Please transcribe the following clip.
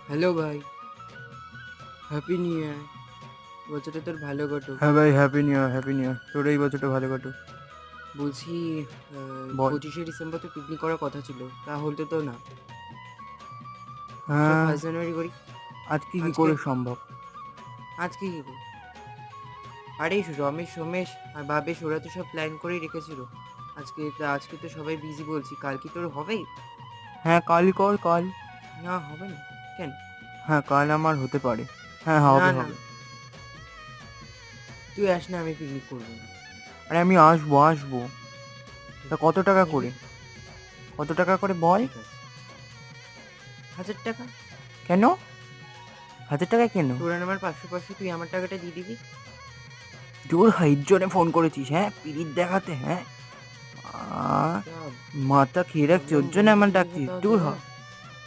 Hello ভাই, happy new year. বছরটা তোর ভালো কাটুক। হ্যাঁ ভাই, happy new year, happy new year. তোর এই বছরটা ভালো কাটুক। বলছি, বল। 25শে ডিসেম্বর তো পিকনিক করার কথা ছিল, তা হলতে তো না। চল হ্যাঁ, 1 জানুয়ারি করি। আজকে কি আজকে করে সম্ভব? আজকে কি করি? আরে রমেশ সোমেশ আর ভাবেশ ওরা তো সব প্ল্যান করেই রেখেছিল। আজকে তো সবাই বিজি বলছি, কাল কি তোর হবেই? হ্যাঁ, কাল কর, কাল। না হবে না। কেন? হ্যাঁ, কাল আমার হতে পারে। হ্যাঁ, না হবে না, হবে। তুই আস না, আমি পিকনিক করবো না। আরে আমি আসবো আসবো। তা কত টাকা করে? কত টাকা করে বল? ঠিক আছে, 1000 টাকা। কেন? 1000 টাকা কেন? তোর আর আমার 500 তুই আমার টাকাটা দিয়ে দিবি। জোর হাইট জোরে ফোন করেছিস? হ্যাঁ, পিরিত দেখাতে? হ্যাঁ, আহ, যা, মাথা খেয়ে রাখছি, ওর বললাম জন্য আমার বন্ধুত্ব ডাকছিস? দেখাতে হবে, দূর হ। হ্যাঁ।